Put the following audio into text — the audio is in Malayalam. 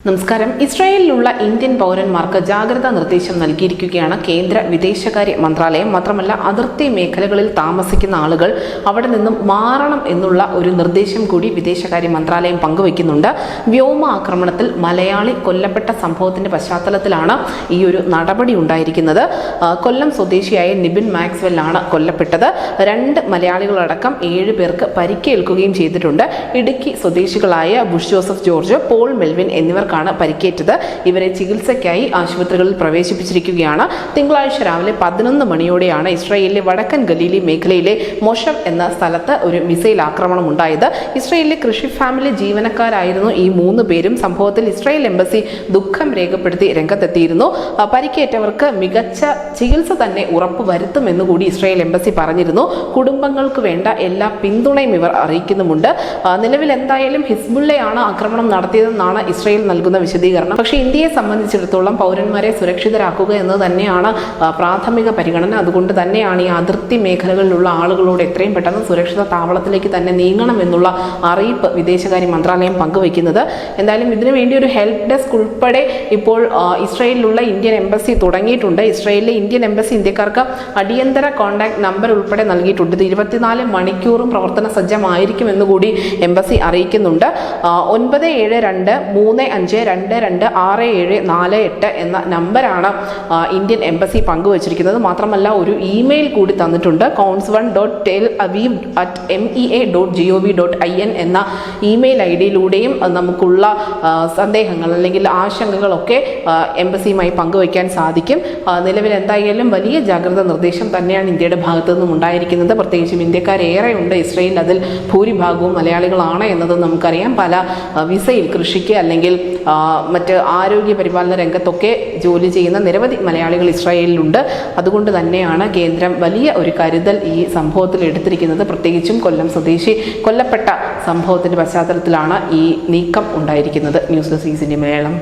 നമസ്കാരം. ഇസ്രായേലിലുള്ള ഇന്ത്യൻ പൗരന്മാർക്ക് ജാഗ്രതാ നിർദ്ദേശം നൽകിയിരിക്കുകയാണ് കേന്ദ്ര വിദേശകാര്യ മന്ത്രാലയം. മാത്രമല്ല, അതിർത്തി മേഖലകളിൽ താമസിക്കുന്ന ആളുകൾ അവിടെ നിന്നും മാറണം എന്നുള്ള ഒരു നിർദ്ദേശം കൂടി വിദേശകാര്യ മന്ത്രാലയം പങ്കുവയ്ക്കുന്നുണ്ട്. വ്യോമ ആക്രമണത്തിൽ മലയാളി കൊല്ലപ്പെട്ട സംഭവത്തിന്റെ പശ്ചാത്തലത്തിലാണ് ഈ ഒരു നടപടി ഉണ്ടായിരിക്കുന്നത്. കൊല്ലം സ്വദേശിയായ നിബിൻ മാക്സ്വെൽ ആണ് കൊല്ലപ്പെട്ടത്. 2 മലയാളികളടക്കം 7 പേർക്ക് പരിക്കേൽക്കുകയും ചെയ്തിട്ടുണ്ട്. ഇടുക്കി സ്വദേശികളായ ബുഷ് ജോസഫ് ജോർജ്, പോൾ മെൽവിൻ എന്നിവർ പരിക്കേറ്റത്. ഇവരെ ചികിത്സയ്ക്കായി ആശുപത്രികളിൽ പ്രവേശിപ്പിച്ചിരിക്കുകയാണ്. തിങ്കളാഴ്ച രാവിലെ 11 മണിയോടെയാണ് ഇസ്രായേലിലെ വടക്കൻ ഗലീലി മേഖലയിലെ മൊഷം എന്ന സ്ഥലത്ത് ഒരു മിസൈൽ ആക്രമണം ഉണ്ടായത്. ഇസ്രായേലിലെ കൃഷി ഫാമിലെ ജീവനക്കാരായിരുന്നു ഈ 3 പേരും. സംഭവത്തിൽ ഇസ്രായേൽ എംബസി ദുഃഖം രേഖപ്പെടുത്തി രംഗത്തെത്തിയിരുന്നു. പരിക്കേറ്റവർക്ക് മികച്ച ചികിത്സ തന്നെ ഉറപ്പുവരുത്തുമെന്നുകൂടി ഇസ്രായേൽ എംബസി പറഞ്ഞിരുന്നു. കുടുംബങ്ങൾക്ക് വേണ്ട എല്ലാ പിന്തുണയും ഇവർ അറിയിക്കുന്നുമുണ്ട്. നിലവിൽ എന്തായാലും ഹിസ്ബുള്ളയാണ് ആക്രമണം നടത്തിയതെന്നാണ് ഇസ്രായേൽ നൽകുന്ന വിശദീകരണം. പക്ഷേ ഇന്ത്യയെ സംബന്ധിച്ചിടത്തോളം പൗരന്മാരെ സുരക്ഷിതരാക്കുക എന്നത് തന്നെയാണ് പ്രാഥമിക പരിഗണന. അതുകൊണ്ട് തന്നെയാണ് ഈ അതിർത്തി മേഖലകളിലുള്ള ആളുകളോട് എത്രയും പെട്ടെന്ന് സുരക്ഷിത താവളത്തിലേക്ക് തന്നെ നീങ്ങണം എന്നുള്ള അറിയിപ്പ് വിദേശകാര്യ മന്ത്രാലയം പങ്കുവയ്ക്കുന്നത്. എന്തായാലും ഇതിനു വേണ്ടി ഒരു ഹെൽപ്പ് ഡെസ്ക് ഉൾപ്പെടെ ഇപ്പോൾ ഇസ്രായേലിലുള്ള ഇന്ത്യൻ എംബസി തുടങ്ങിയിട്ടുണ്ട്. ഇസ്രായേലിലെ ഇന്ത്യൻ എംബസി ഇന്ത്യക്കാർക്ക് അടിയന്തര കോൺടാക്ട് നമ്പർ ഉൾപ്പെടെ നൽകിയിട്ടുണ്ട്. ഇത് 24 മണിക്കൂറും പ്രവർത്തന സജ്ജമായിരിക്കുമെന്ന് കൂടി എംബസി അറിയിക്കുന്നുണ്ട്. 97235226748 എന്ന നമ്പറാണ് ഇന്ത്യൻ എംബസി പങ്കുവച്ചിരിക്കുന്നത്. മാത്രമല്ല, ഒരു ഇമെയിൽ കൂടി തന്നിട്ടുണ്ട്. cons1.telaviv@mea.gov.in എന്ന ഇമെയിൽ ഐഡിയിലൂടെയും നമുക്കുള്ള സന്ദേഹങ്ങൾ അല്ലെങ്കിൽ ആശങ്കകളൊക്കെ എംബസിയുമായി പങ്കുവയ്ക്കാൻ സാധിക്കും. നിലവിൽ എന്തായാലും വലിയ ജാഗ്രതാ നിർദ്ദേശം തന്നെയാണ് ഇന്ത്യയുടെ ഭാഗത്തു നിന്നും ഉണ്ടായിരിക്കുന്നത്. പ്രത്യേകിച്ചും ഇന്ത്യക്കാരേറെ ഉണ്ട് ഇസ്രായേലിൽ. അതിൽ ഭൂരിഭാഗവും മലയാളികളാണ് എന്നത് നമുക്കറിയാം. പല വിസയിൽ കൃഷിക്ക് അല്ലെങ്കിൽ മറ്റ് ആരോഗ്യ പരിപാലന രംഗത്തൊക്കെ ജോലി ചെയ്യുന്ന നിരവധി മലയാളികൾ ഇസ്രായേലിലുണ്ട്. അതുകൊണ്ട് തന്നെയാണ് കേന്ദ്രം വലിയ ഒരു കരുതൽ ഈ സംഭവത്തിൽ എടുത്തിരിക്കുന്നത്. പ്രത്യേകിച്ചും കൊല്ലം സ്വദേശി കൊല്ലപ്പെട്ട സംഭവത്തിന്റെ പശ്ചാത്തലത്തിലാണ് ഈ നീക്കം ഉണ്ടായിരിക്കുന്നത്. News desk India Malayalam.